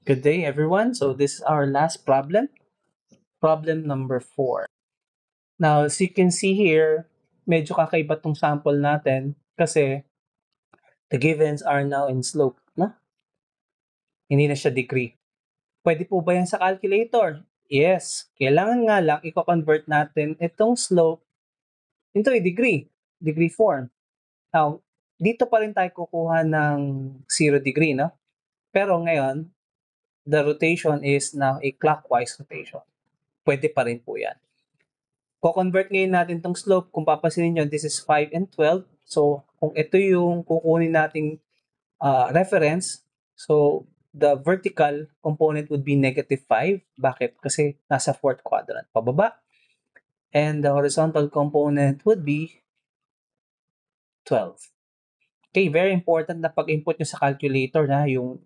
Good day, everyone. So this is our last problem number 4. Now, as you can see here, medyo kakaiba tong sample natin kasi the givens are now in slope, no? Hindi na siya degree. Pwede po ba yan sa calculator? Yes. Kailangan nga lang i-convert natin itong slope into a degree form. Now, dito pa rin tayo kukuha ng 0 degree, no? Pero ngayon, the rotation is now a clockwise rotation. Pwede pa rin po yan. Ko-convert ngayon natin tong slope. Kung papansinin nyo, this is 5 and 12. So, kung ito yung kukunin nating reference, so the vertical component would be -5. Bakit? Kasi nasa fourth quadrant, pababa. And the horizontal component would be 12. Okay, very important na pag-input nyo sa calculator na yung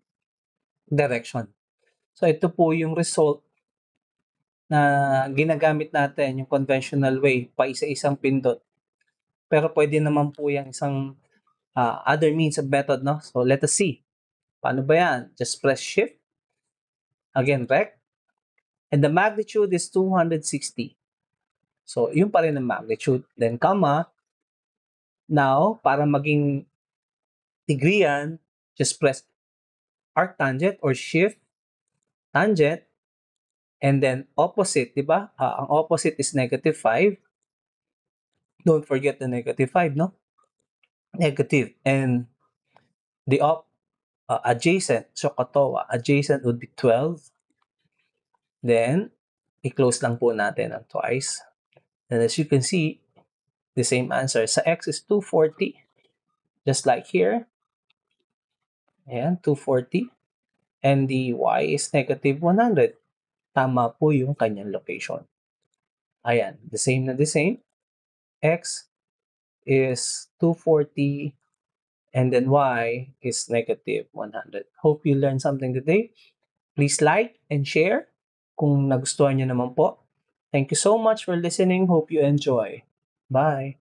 direction. So, ito po yung result na ginagamit natin, yung conventional way, pa isa-isang pindot. Pero pwede naman po yung isang other means of method, no? So let us see. Paano ba yan? Just press shift. Again, rect. And the magnitude is 260. So yun pa rin ang magnitude. Then comma. Now, para maging degree yan, just press arctangent or shift tangent and then opposite, di ba? Ang opposite is -5. Don't forget the -5, no? Negative. And the adjacent, so katawa, adjacent would be 12. Then, i-close lang po natin ang twice. And as you can see, the same answer. Sa x is 240. Just like here. Ayan, 240. And the y is -100. Tama po yung kanyang location. Ayan, the same na the same. X is 240 and then y is -100. Hope you learned something today. Please like and share kung nagustuhan nyo naman po. Thank you so much for listening. Hope you enjoy. Bye.